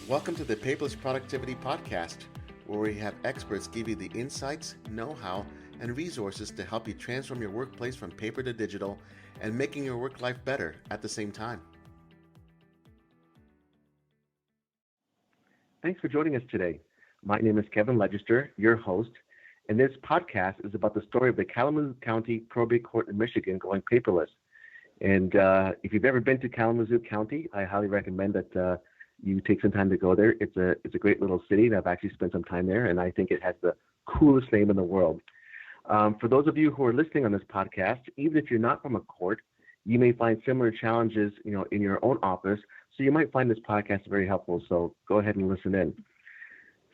Welcome to the Paperless Productivity Podcast, where we have experts give you the insights, know-how, and resources to help you transform your workplace from paper to digital and making your work life better at the same time. Thanks for joining us today. My name is Kevin Legister, your host, and this podcast is about the story of the Kalamazoo County Probate Court in Michigan going paperless. And if you've ever been to Kalamazoo County, I highly recommend that you take some time to go there. It's a great little city, and I've actually spent some time there, and I think it has the coolest name in the world. For those of you who are listening on this podcast, even if you're not from a court, you may find similar challenges, in your own office. So you might find this podcast very helpful. So go ahead and listen in.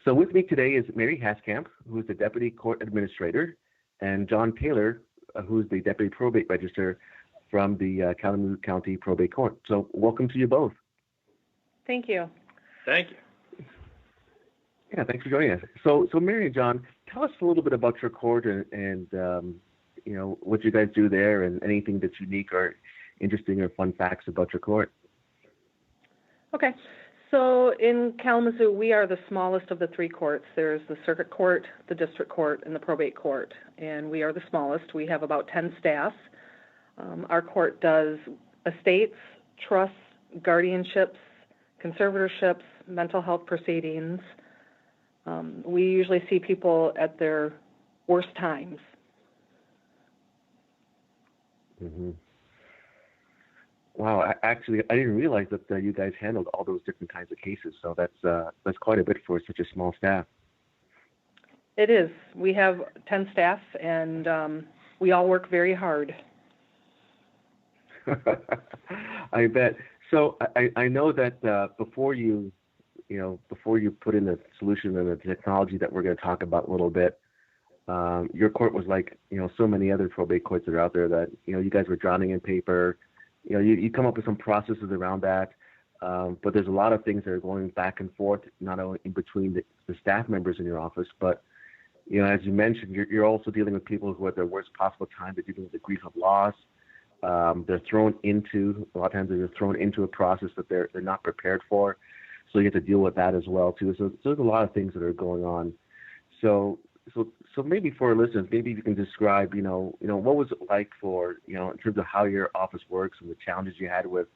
So with me today is Mary Haskamp, who is the Deputy Court Administrator, and John Taylor, who is the Deputy Probate Register from the Kalamazoo County Probate Court. So welcome to you both. Thank you. Thank you. Yeah, thanks for joining us. So Mary and John, tell us a little bit about your court and what you guys do there and anything that's unique or interesting or fun facts about your court. Okay. So in Kalamazoo, we are the smallest of the three courts. There's the circuit court, the district court, and the probate court. And we are the smallest. We have about 10 staff. Our court does estates, trusts, guardianships, conservatorships, mental health proceedings. We usually see people at their worst times. Mm-hmm. Wow, I didn't realize that you guys handled all those different kinds of cases. So that's quite a bit for such a small staff. It is. We have 10 staff, and we all work very hard. I bet. So I know that before you put in the solution and the technology that we're going to talk about a little bit, your court was like, so many other probate courts that are out there that, you guys were drowning in paper. You come up with some processes around that, but there's a lot of things that are going back and forth, not only in between the staff members in your office, but, as you mentioned, you're also dealing with people who are at their worst possible time. They're dealing with the grief of loss. They're thrown into a process that they're not prepared for. So you have to deal with that as well too. So there's a lot of things that are going on. So maybe for our listeners, maybe you can describe, what was it like for, in terms of how your office works and the challenges you had with,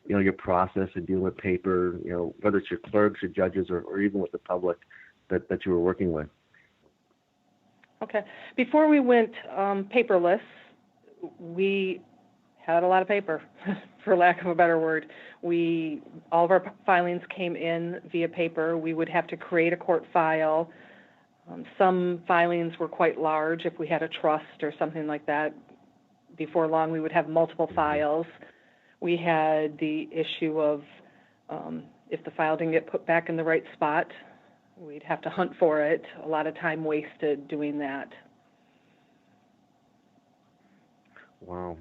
your process and dealing with paper, whether it's your clerks or judges or even with the public that you were working with. Okay. Before we went paperless, we had a lot of paper, for lack of a better word. All of our filings came in via paper. We would have to create a court file. Some filings were quite large. If we had a trust or something like that, before long we would have multiple files. We had the issue of if the file didn't get put back in the right spot, we'd have to hunt for it. A lot of time wasted doing that. Wow.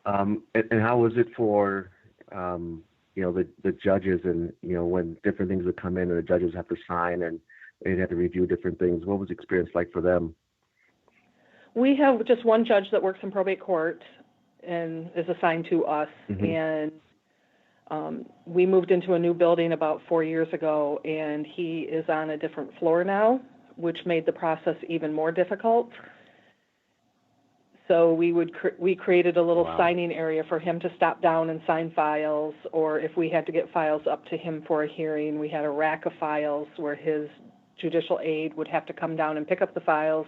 And how was it for, the judges and, when different things would come in and the judges have to sign and they'd have to review different things? What was the experience like for them? We have just one judge that works in probate court and is assigned to us. Mm-hmm. And we moved into a new building about 4 years ago, and he is on a different floor now, which made the process even more difficult. So we created a little signing area for him to stop down and sign files, or if we had to get files up to him for a hearing, we had a rack of files where his judicial aide would have to come down and pick up the files,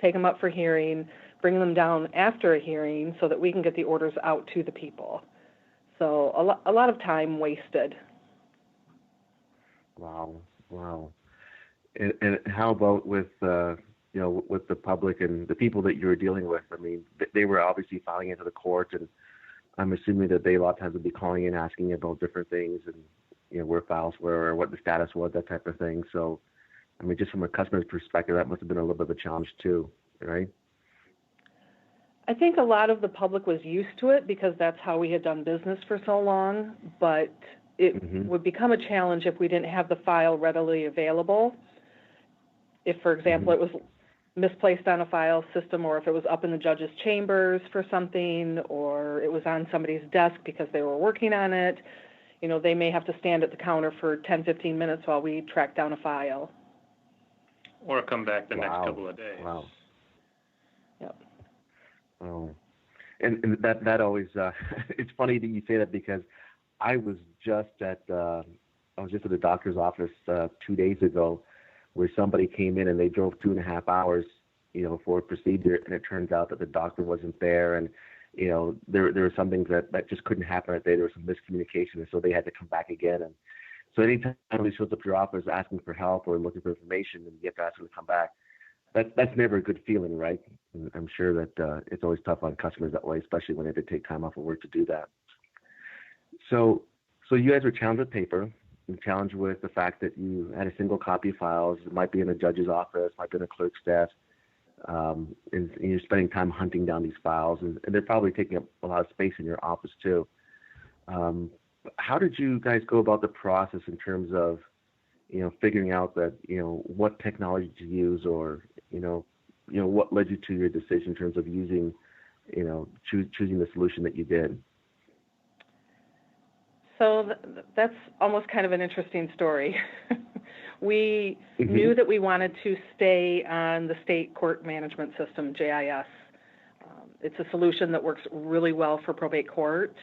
take them up for hearing, bring them down after a hearing so that we can get the orders out to the people. So a lot of time wasted. Wow. And how about with with the public and the people that you were dealing with? I mean, they were obviously filing into the court, and I'm assuming that they a lot of times would be calling in, asking about different things and, where files were or what the status was, that type of thing. So, I mean, just from a customer's perspective, that must have been a little bit of a challenge too, right? I think a lot of the public was used to it because that's how we had done business for so long, but it would become a challenge if we didn't have the file readily available. If, for example, it was misplaced on a file system, or if it was up in the judge's chambers for something, or it was on somebody's desk because they were working on it, they may have to stand at the counter for 10, 15 minutes while we track down a file. Or come back the next Wow. couple of days. Wow. Yep. Oh. And that always it's funny that you say that, because I was just at the doctor's office 2 days ago, where somebody came in and they drove 2.5 hours, for a procedure, and it turns out that the doctor wasn't there, and there were some things that just couldn't happen that day. There was some miscommunication, and so they had to come back again. And so anytime somebody shows up to your office asking for help or looking for information, and you have to ask them to come back, that's never a good feeling, right? And I'm sure that it's always tough on customers that way, especially when they have to take time off of work to do that. So you guys were challenged with paper, and challenged with the fact that you had a single copy of files. It might be in a judge's office, might be in a clerk's desk, and you're spending time hunting down these files, and they're probably taking up a lot of space in your office too. How did you guys go about the process in terms of, figuring out that, what technology to use, or, what led you to your decision in terms of using, choosing the solution that you did? So that's almost kind of an interesting story. We knew that we wanted to stay on the state court management system, JIS. It's a solution that works really well for probate court.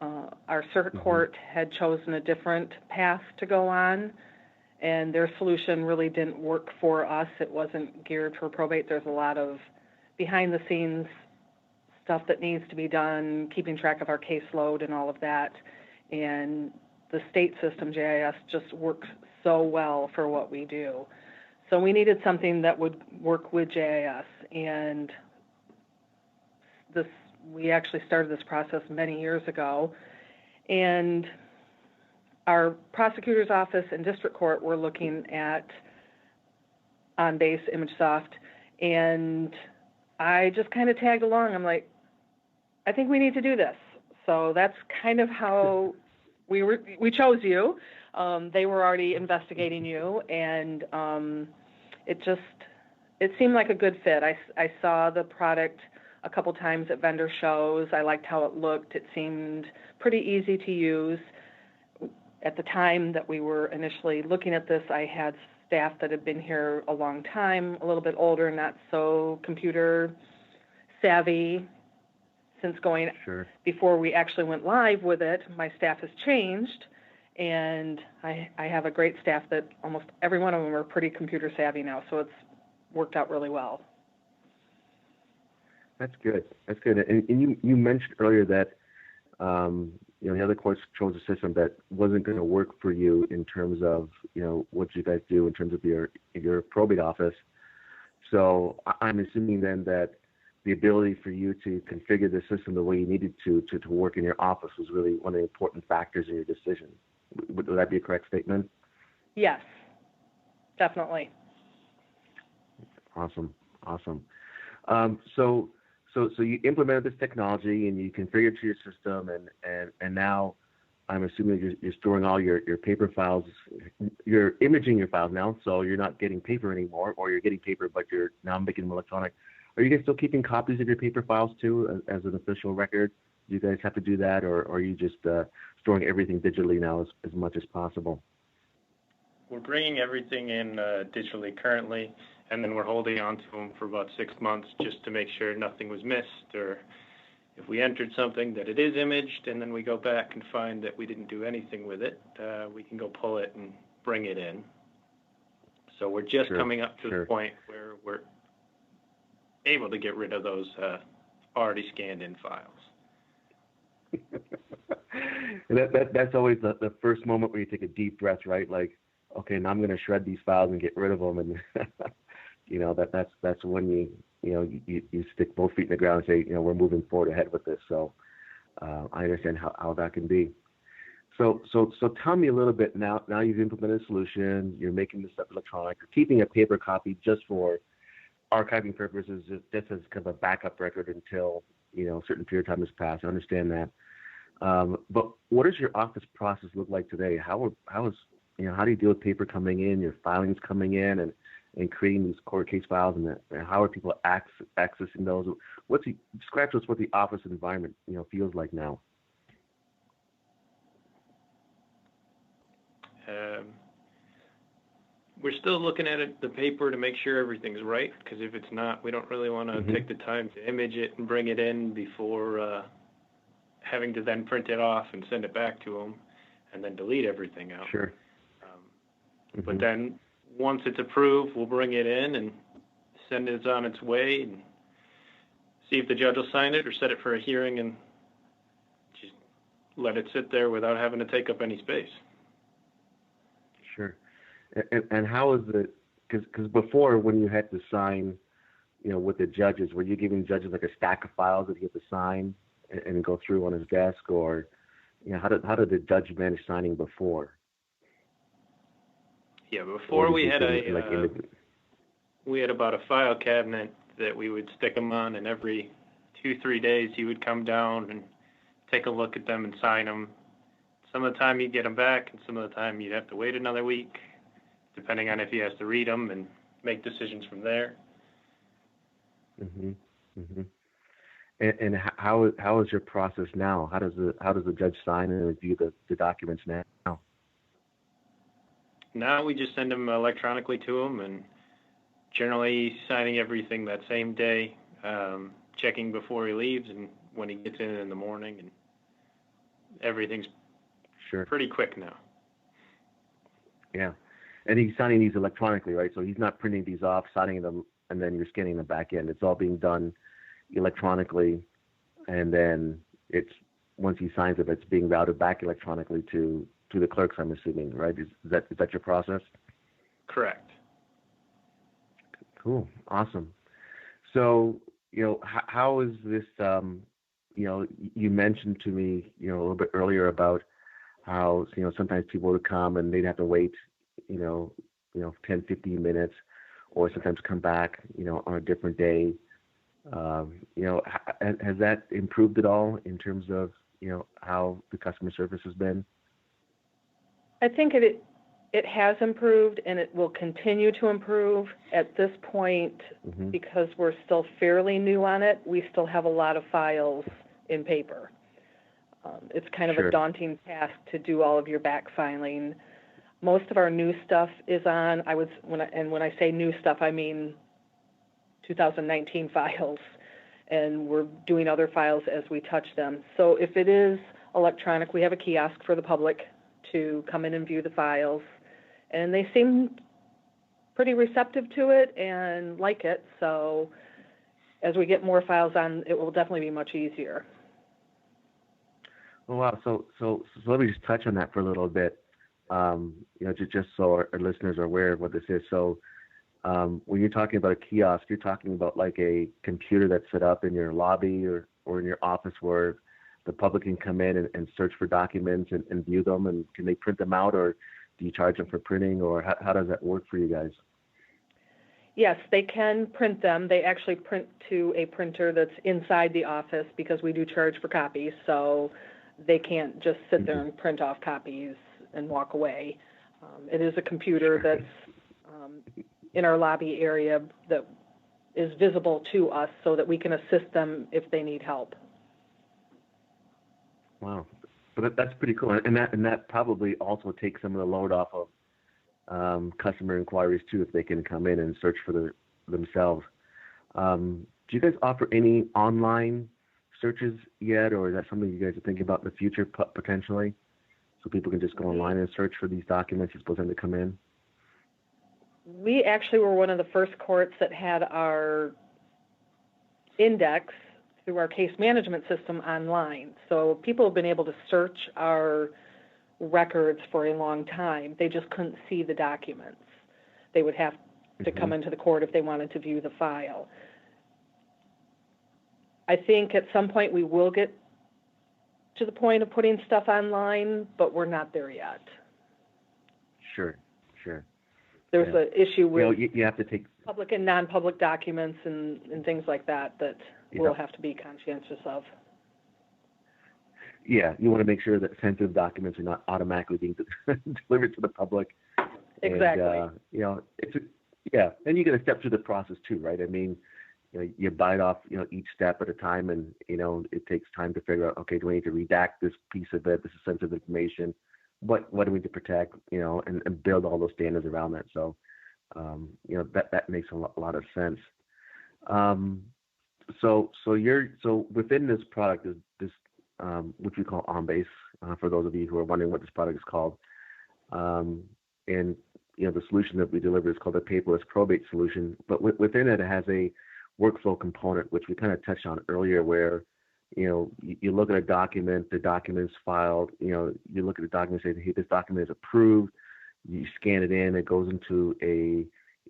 Our circuit court had chosen a different path to go on, and their solution really didn't work for us. It wasn't geared for probate. There's a lot of behind-the-scenes stuff that needs to be done, keeping track of our caseload and all of that. And the state system, JIS, just works so well for what we do. So we needed something that would work with JIS. And we actually started this process many years ago. And our prosecutor's office and district court were looking at on-base ImageSoft. And I just kind of tagged along. I'm like, I think we need to do this. So that's kind of how we chose you. They were already investigating you, and it seemed like a good fit. I saw the product a couple times at vendor shows. I liked how it looked. It seemed pretty easy to use. At the time that we were initially looking at this, I had staff that had been here a long time, a little bit older, not so computer savvy. Since going before we actually went live with it, my staff has changed, and I have a great staff that almost every one of them are pretty computer savvy now, so it's worked out really well. That's good. That's good. And you mentioned earlier that the other courts chose a system that wasn't going to work for you in terms of what you guys do in terms of your probate office. So I'm assuming then that the ability for you to configure the system the way you needed to work in your office was really one of the important factors in your decision. Would that be a correct statement? Yes, definitely. Awesome. So you implemented this technology and you configured to your system, and now I'm assuming you're storing all your paper files. You're imaging your files now, so you're not getting paper anymore, or you're getting paper, but you're now making them electronic. Are you guys still keeping copies of your paper files too as an official record? Do you guys have to do that, or are you just storing everything digitally now as much as possible? We're bringing everything in digitally currently, and then we're holding on to them for about 6 months just to make sure nothing was missed, or if we entered something that it is imaged and then we go back and find that we didn't do anything with it, we can go pull it and bring it in. So we're just coming up to the point where we're able to get rid of those already scanned in files. That's always the first moment where you take a deep breath, right? Like, okay, now I'm going to shred these files and get rid of them, and that's when you stick both feet in the ground and say, we're moving forward ahead with this. So I understand how that can be. So tell me a little bit now. Now you've implemented a solution. You're making this stuff electronic. You're keeping a paper copy just for archiving purposes, just as kind of a backup record until a certain period of time has passed. I understand that. But what does your office process look like today? How do you deal with paper coming in, your filings coming in, and creating these court case files, and how are people accessing those? Describe to us what the office environment feels like now. We're still looking at the paper to make sure everything's right, because if it's not, we don't really want to take the time to image it and bring it in before having to then print it off and send it back to them and then delete everything out. Sure. But then once it's approved, we'll bring it in and send it on its way and see if the judge will sign it or set it for a hearing and just let it sit there without having to take up any space. Sure. And how is it, because before when you had to sign, with the judges, were you giving judges like a stack of files that he had to sign and go through on his desk, or, how did the judge manage signing before? Yeah, before we had we had about a file cabinet that we would stick them on, and every 2-3 days he would come down and take a look at them and sign them. Some of the time you'd get them back, and some of the time you'd have to wait another week, depending on if he has to read them and make decisions from there. And how is your process now? How does the judge sign and review the documents now? Now we just send them electronically to him, and generally signing everything that same day, checking before he leaves and when he gets in the morning, and everything's pretty quick now. Yeah. And he's signing these electronically, right? So he's not printing these off, signing them, and then you're scanning them back in. It's all being done electronically, and then once he signs it, it's being routed back electronically to the clerks, I'm assuming, right? Is that your process? Correct. Cool. Awesome. So, how is this, you mentioned to me, a little bit earlier about how, sometimes people would come and they'd have to wait, 10, 15 minutes, or sometimes come back, on a different day. Has that improved at all in terms of, how the customer service has been? I think it has improved, and it will continue to improve. At this point, because we're still fairly new on it, we still have a lot of files in paper. It's kind of a daunting task to do all of your back filing. Most of our new stuff is on, when I say new stuff, I mean 2019 files, and we're doing other files as we touch them. So if it is electronic, we have a kiosk for the public to come in and view the files, and they seem pretty receptive to it and like it. So as we get more files on, it will definitely be much easier. Oh, wow. So let me just touch on that for a little bit, just so our listeners are aware of what this is. So when you're talking about a kiosk, you're talking about like a computer that's set up in your lobby or in your office where the public can come in and search for documents and view them, and can they print them out, or do you charge them for printing, or how does that work for you guys? Yes, they can print them. They actually print to a printer that's inside the office, because we do charge for copies, so they can't just sit there and print off copies and walk away. It is a computer that's in our lobby area that is visible to us so that we can assist them if they need help. Wow. But that's pretty cool. And that probably also takes some of the load off of customer inquiries too, if they can come in and search for themselves. Do you guys offer any online searches yet, or is that something you guys are thinking about in the future potentially? So people can just go online and search for these documents you're supposed to come in? We actually were one of the first courts that had our index through our case management system online. So people have been able to search our records for a long time. They just couldn't see the documents. They would have to come into the court if they wanted to view the file. I think at some point we will get to the point of putting stuff online, but we're not there yet. Sure. There's an issue with you have to take public and non-public documents and things like that we'll have to be conscientious of. Yeah, you want to make sure that sensitive documents are not automatically being delivered to the public. Exactly. And, and you got to step through the process too, right? I mean, you bite off, each step at a time, and, it takes time to figure out, okay, do I need to redact this piece of it? This is sensitive information. what do we need to protect, and build all those standards around that. So, that makes a lot of sense. So within this product is this, which we call OnBase, for those of you who are wondering what this product is called. And the solution that we deliver is called the Paperless probate solution. But within it, it has a workflow component, which we kind of touched on earlier, where you look at a document, the document's filed. You look at the document and say, hey, this document is approved. You scan it in, it goes into a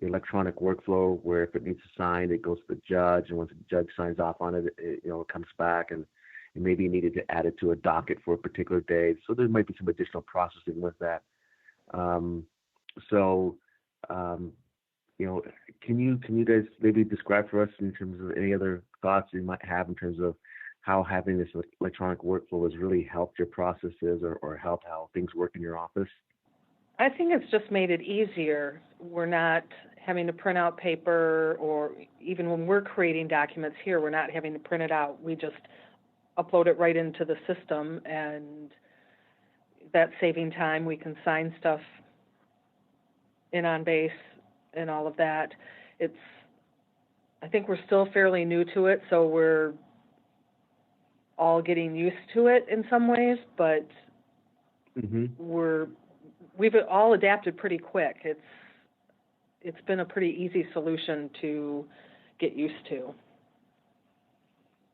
electronic workflow where if it needs to sign, it goes to the judge, and once the judge signs off on it, it comes back, and maybe you needed to add it to a docket for a particular day. So there might be some additional processing with that. Can you guys maybe describe for us in terms of any other thoughts you might have in terms of how having this electronic workflow has really helped your processes or helped how things work in your office? I think it's just made it easier. We're not having to print out paper, or even when we're creating documents here, we're not having to print it out. We just upload it right into the system, and that's saving time. We can sign stuff in OnBase and all of that. I think we're still fairly new to it, so we're all getting used to it in some ways, but we've all adapted pretty quick. It's been a pretty easy solution to get used to.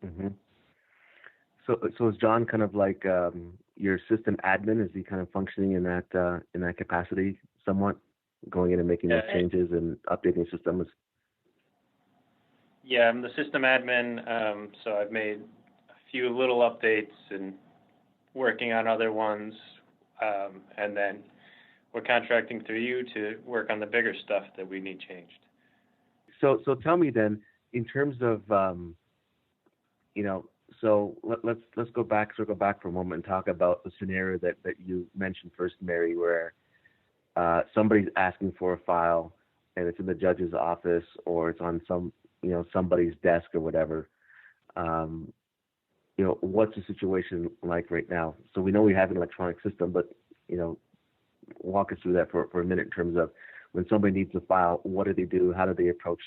Mm-hmm. So is John kind of like your system admin? Is he kind of functioning in that capacity somewhat, going in and making those changes and updating systems? Yeah, I'm the system admin, so I've made a few little updates and working on other ones, and then we're contracting through you to work on the bigger stuff that we need changed. So tell me then, in terms of, so let's circle back for a moment and talk about the scenario that you mentioned first, Mary, where somebody's asking for a file and it's in the judge's office or it's on somebody's desk or whatever. What's the situation like right now? So we know we have an electronic system, but walk us through that for a minute in terms of when somebody needs a file, what do they do? How do they approach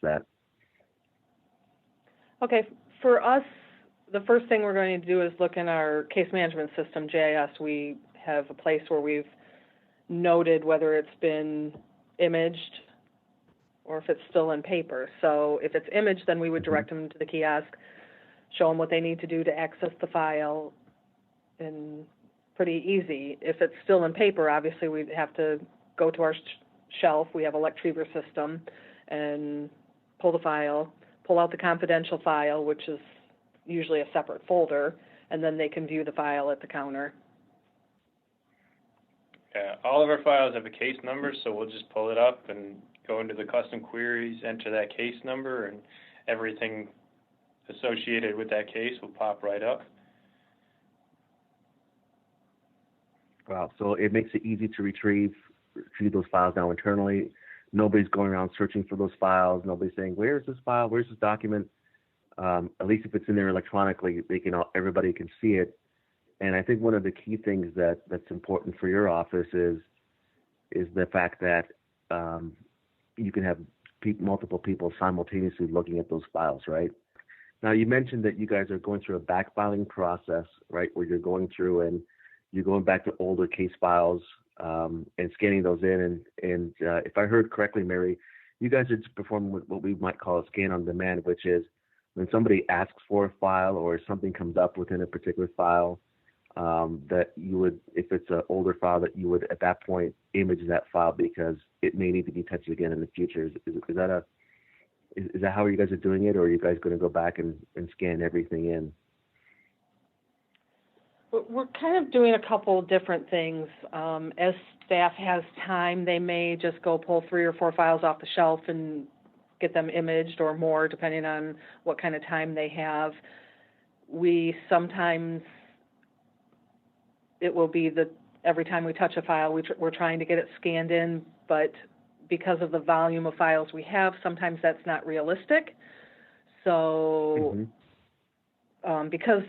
that? Okay, for us, the first thing we're going to do is look in our case management system, JIS. We have a place where we've noted whether it's been imaged or if it's still in paper. So if it's imaged, then we would direct them to the kiosk, show them what they need to do to access the file, and pretty easy. If it's still in paper, obviously we'd have to go to our shelf. We have a retriever system, and pull the file, pull out the confidential file, which is usually a separate folder, and then they can view the file at the counter. Yeah, all of our files have a case number, so we'll just pull it up and go into the custom queries, enter that case number, and everything associated with that case will pop right up. Wow, so it makes it easy to retrieve those files now internally. Nobody's going around searching for those files. Nobody's saying, where's this file? Where's this document? At least if it's in there electronically, everybody can see it. And I think one of the key things that's important for your office is the fact that you can have multiple people simultaneously looking at those files, right? Now, you mentioned that you guys are going through a backfiling process, right, where you're going through and you're going back to older case files and scanning those in. And if I heard correctly, Mary, you guys are performing what we might call a scan on demand, which is when somebody asks for a file or something comes up within a particular file, that you would, if it's an older file, that you would at that point image that file because it may need to be touched again in the future. Is that how you guys are doing it, or are you guys going to go back and scan everything in? We're kind of doing a couple different things. As staff has time, they may just go pull 3 or 4 files off the shelf and get them imaged, or more, depending on what kind of time they have. We sometimes, it will be that every time we touch a file, we're trying to get it scanned in, but because of the volume of files we have, sometimes that's not realistic. So, because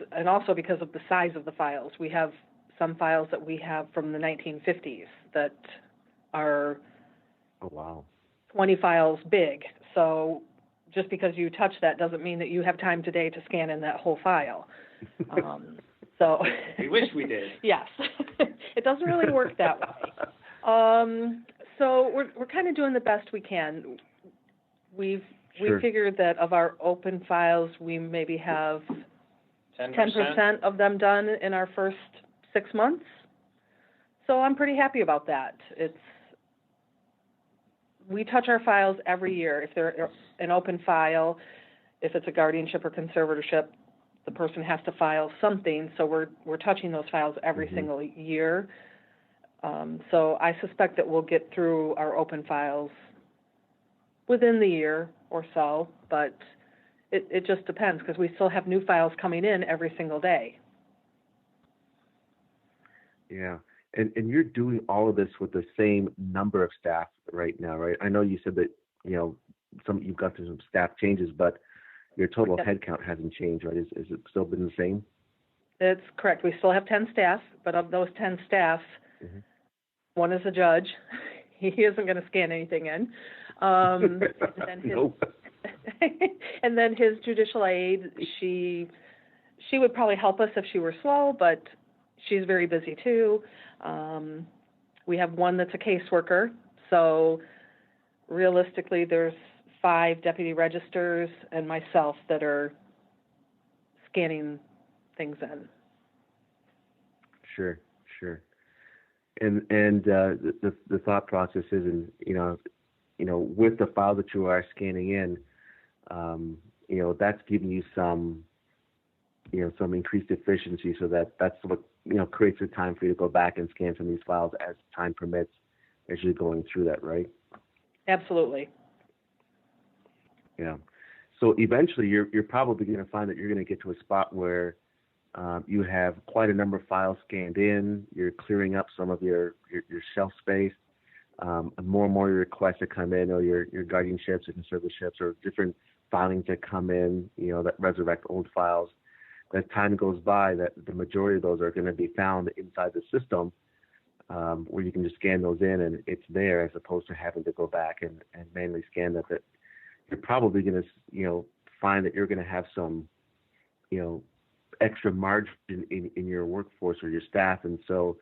of the size of the files, we have some files that we have from the 1950s that are Oh, wow. 20 files big. So just because you touch that doesn't mean that you have time today to scan in that whole file. So We wish we did. yes, it doesn't really work that way. So we're kind of doing the best we can. We figured that of our open files, we maybe have 10% of them done in our first 6 months. So I'm pretty happy about that. We touch our files every year. If they're an open file, if it's a guardianship or conservatorship, the person has to file something. So we're touching those files every single year. So I suspect that we'll get through our open files within the year or so, but it just depends because we still have new files coming in every single day. Yeah. And you're doing all of this with the same number of staff right now, right? I know you said that, you've got some staff changes, but your total headcount hasn't changed, right? Is it still been the same? That's correct. We still have 10 staff, but of those 10 staff, one is a judge. He isn't going to scan anything in. And then and then his judicial aide, she would probably help us if she were slow, but she's very busy too. We have one that's a caseworker. So realistically, there's 5 deputy registers and myself that are scanning things in. Sure. And the thought process is, with the file that you are scanning in, that's giving you some increased efficiency, so that's what creates the time for you to go back and scan some of these files as time permits as you're going through that, right? Absolutely. Yeah. So eventually, you're probably going to find that you're going to get to a spot where you have quite a number of files scanned in. You're clearing up some of your shelf space. More and more requests that come in, or your guardianships or conservatorships or different filings that come in, that resurrect old files. As time goes by, that the majority of those are going to be found inside the system, where you can just scan those in and it's there, as opposed to having to go back and manually scan that. That you're probably going to, find that you're going to have some, extra margin in your workforce or your staff. And so,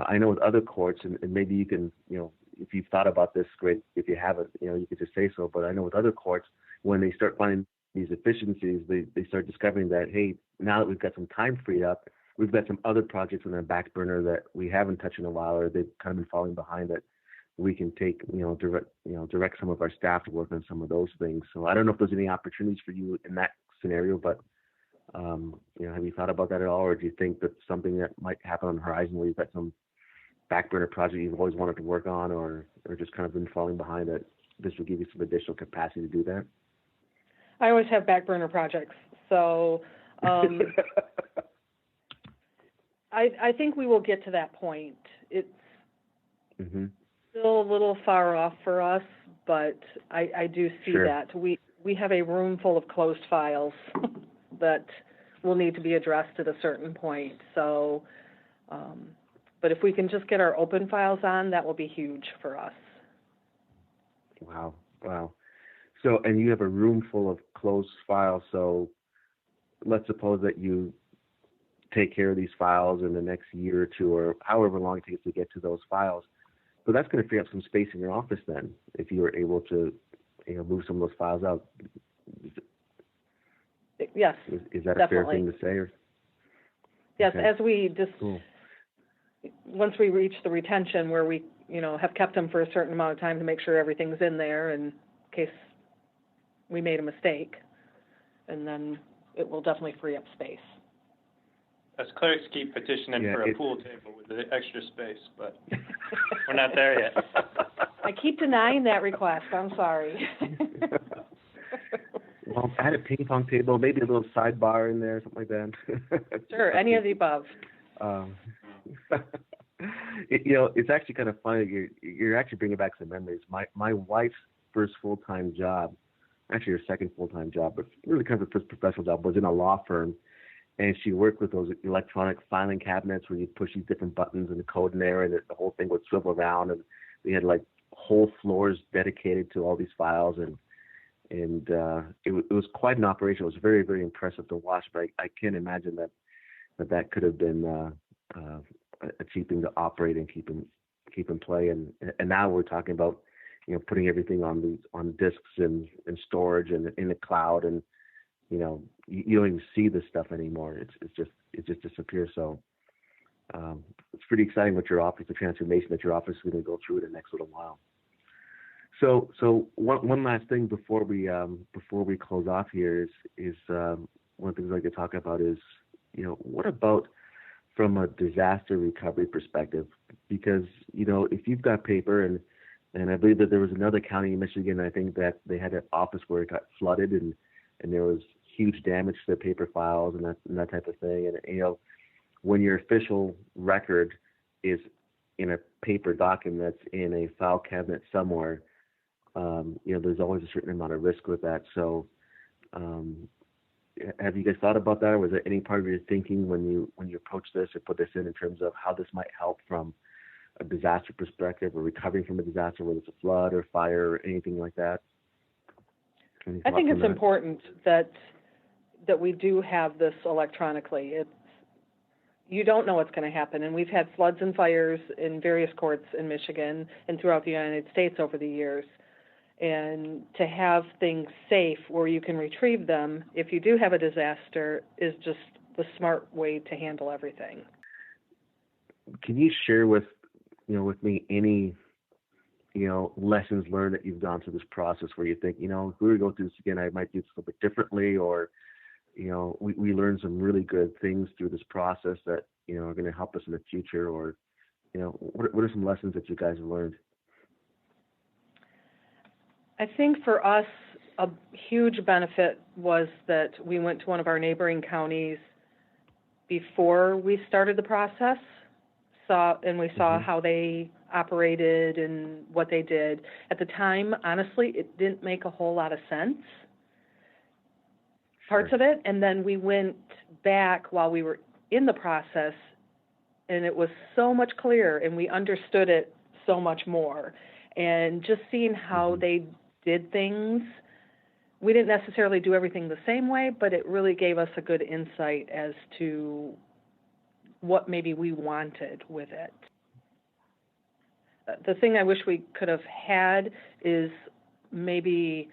I know with other courts, and maybe you can, if you've thought about this, great. If you haven't, you could just say so. But I know with other courts, when they start finding these efficiencies, they start discovering that, hey, now that we've got some time freed up, we've got some other projects on the back burner that we haven't touched in a while, or they've kind of been falling behind, that we can take, direct some of our staff to work on some of those things. So I don't know if there's any opportunities for you in that scenario, but have you thought about that at all, or do you think that's something that might happen on the horizon, where you've got some back burner project you've always wanted to work on, or just kind of been falling behind, that this will give you some additional capacity to do that? I always have back burner projects, so I think we will get to that point. It's still a little far off for us, but I do see that. We have a room full of closed files that will need to be addressed at a certain point. So, but if we can just get our open files on, that will be huge for us. Wow. So, and you have a room full of closed files. So let's suppose that you take care of these files in the next year or two, or however long it takes to get to those files. But that's going to free up some space in your office then, if you were able to, move some of those files out. Yes. Is that definitely a fair thing to say? Or? Yes, Okay. as we just, once we reach the retention where we, have kept them for a certain amount of time to make sure everything's in there in case we made a mistake, and then it will definitely free up space. Us clerks keep petitioning for a pool table with the extra space, but we're not there yet. I keep denying that request. I'm sorry. Well, add a ping pong table, maybe a little sidebar in there, something like that. Sure, any of the above. It's actually kind of funny. You're actually bringing back some memories. My wife's first full-time job, actually her second full-time job, but really kind of her first professional job, was in a law firm. and she worked with those electronic filing cabinets where you push these different buttons and the code in there, and the whole thing would swivel around, and we had like whole floors dedicated to all these files, and it was quite an operation. It was very, very impressive to watch, but I can't imagine that could have been a cheap thing to operate and keep in play. And now we're talking about, putting everything on disks and storage and in the cloud, and you don't even see this stuff anymore. It just disappears. So it's pretty exciting what your office, the transformation that your office is going to go through in the next little while. So one last thing before we close off here is one of the things I'd like to talk about is, what about from a disaster recovery perspective? Because, if you've got paper, and I believe that there was another county in Michigan, I think that they had an office where it got flooded and there was huge damage to their paper files and that type of thing. And, when your official record is in a paper document that's in a file cabinet somewhere, there's always a certain amount of risk with that. So, have you guys thought about that? Or was there any part of your thinking when you approach this or put this in terms of how this might help from a disaster perspective or recovering from a disaster, whether it's a flood or fire or anything like that? I think it's important that we do have this electronically. You don't know what's going to happen, and we've had floods and fires in various courts in Michigan and throughout the United States over the years. And to have things safe where you can retrieve them if you do have a disaster is just the smart way to handle everything. Can you share with me any, lessons learned that you've gone through this process where you think, if we were to go through this again, I might do this a little bit differently, or, we learned some really good things through this process that, are going to help us in the future, or, what are some lessons that you guys have learned? I think for us, a huge benefit was that we went to one of our neighboring counties before we started the process, and we saw how they operated and what they did. At the time, honestly, it didn't make a whole lot of sense, parts of it, and then we went back while we were in the process, and it was so much clearer, and we understood it so much more. And just seeing how they did things, we didn't necessarily do everything the same way, but it really gave us a good insight as to what maybe we wanted with it. The thing I wish we could have had is maybe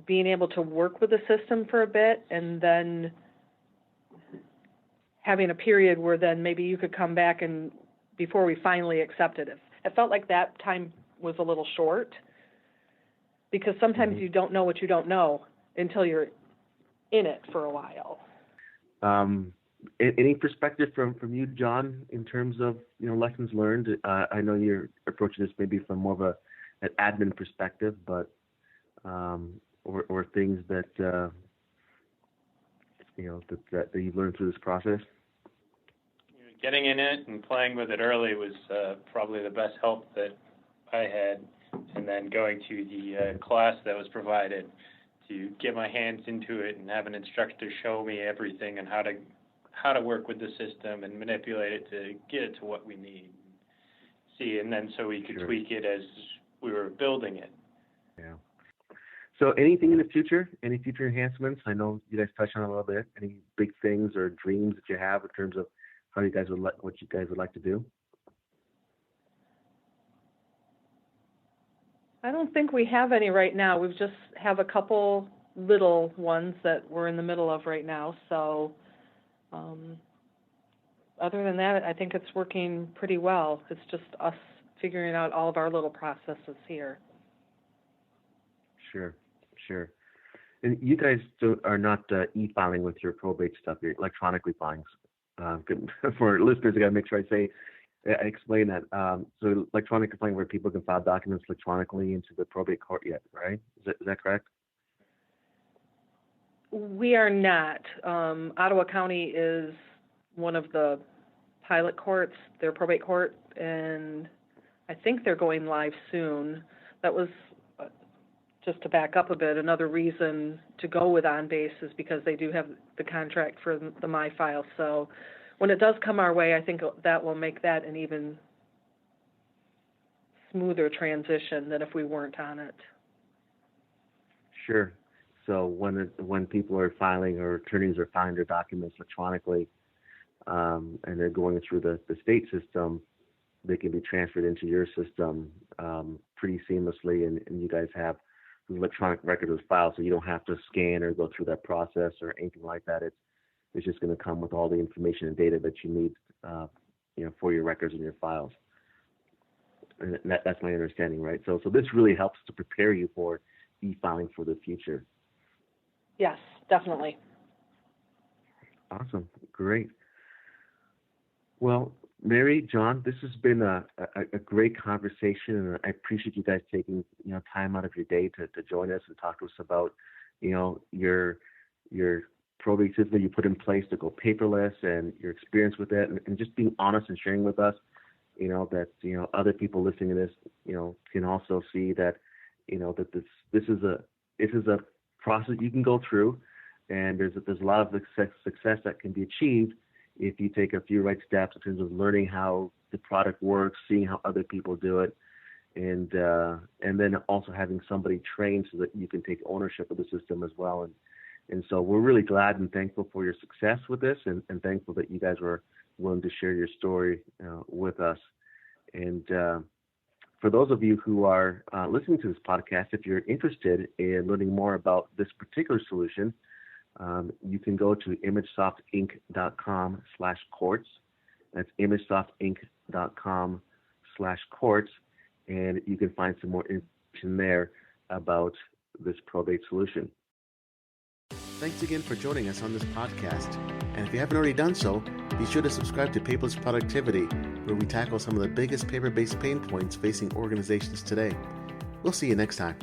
being able to work with the system for a bit and then having a period where then maybe you could come back and before we finally accepted it. It felt like that time was a little short, because sometimes you don't know what you don't know until you're in it for a while. Any perspective from you, John, in terms of lessons learned? I know you're approaching this maybe from more of an admin perspective, but or things that that you've learned through this process. Getting in it and playing with it early was probably the best help that I had. And then going to the class that was provided to get my hands into it and have an instructor show me everything and how to work with the system and manipulate it to get it to what we need. See, and then so we could tweak it as we were building it. Yeah. So anything in the future? Any future enhancements? I know you guys touched on it a little bit. Any big things or dreams that you have in terms of what you guys would like to do? I don't think we have any right now. We just have a couple little ones that we're in the middle of right now. So other than that, I think it's working pretty well. It's just us figuring out all of our little processes here. Sure. And you guys are not e-filing with your probate stuff. You're electronically filing. For listeners, I got to make sure I explain that. So electronic filing where people can file documents electronically into the probate court yet, right? Is that correct? We are not. Ottawa County is one of the pilot courts, their probate court, and I think they're going live soon. That was just to back up a bit, another reason to go with OnBase is because they do have the contract for the MyFile. So when it does come our way, I think that will make that an even smoother transition than if we weren't on it. Sure. So when people are filing or attorneys are filing their documents electronically, and they're going through the state system, they can be transferred into your system pretty seamlessly, and you guys have the electronic record of the file, so you don't have to scan or go through that process or anything like that. It's just going to come with all the information and data that you need, for your records and your files. And that's my understanding, right? So this really helps to prepare you for e-filing for the future. Yes, definitely. Awesome, great. Well, Mary, John, this has been a great conversation, and I appreciate you guys taking time out of your day to join us and talk to us about your probate system that you put in place to go paperless and your experience with it, and just being honest and sharing with us, that other people listening to this can also see that that this is a process you can go through, and there's a lot of success that can be achieved if you take a few right steps in terms of learning how the product works, seeing how other people do it, and then also having somebody trained so that you can take ownership of the system as well. And so we're really glad and thankful for your success with this, and thankful that you guys were willing to share your story with us. And for those of you who are listening to this podcast, if you're interested in learning more about this particular solution, you can go to imagesoftinc.com/courts. That's imagesoftinc.com/courts, and you can find some more information there about this probate solution. Thanks again for joining us on this podcast. And if you haven't already done so, be sure to subscribe to Paperless Productivity, where we tackle some of the biggest paper-based pain points facing organizations today. We'll see you next time.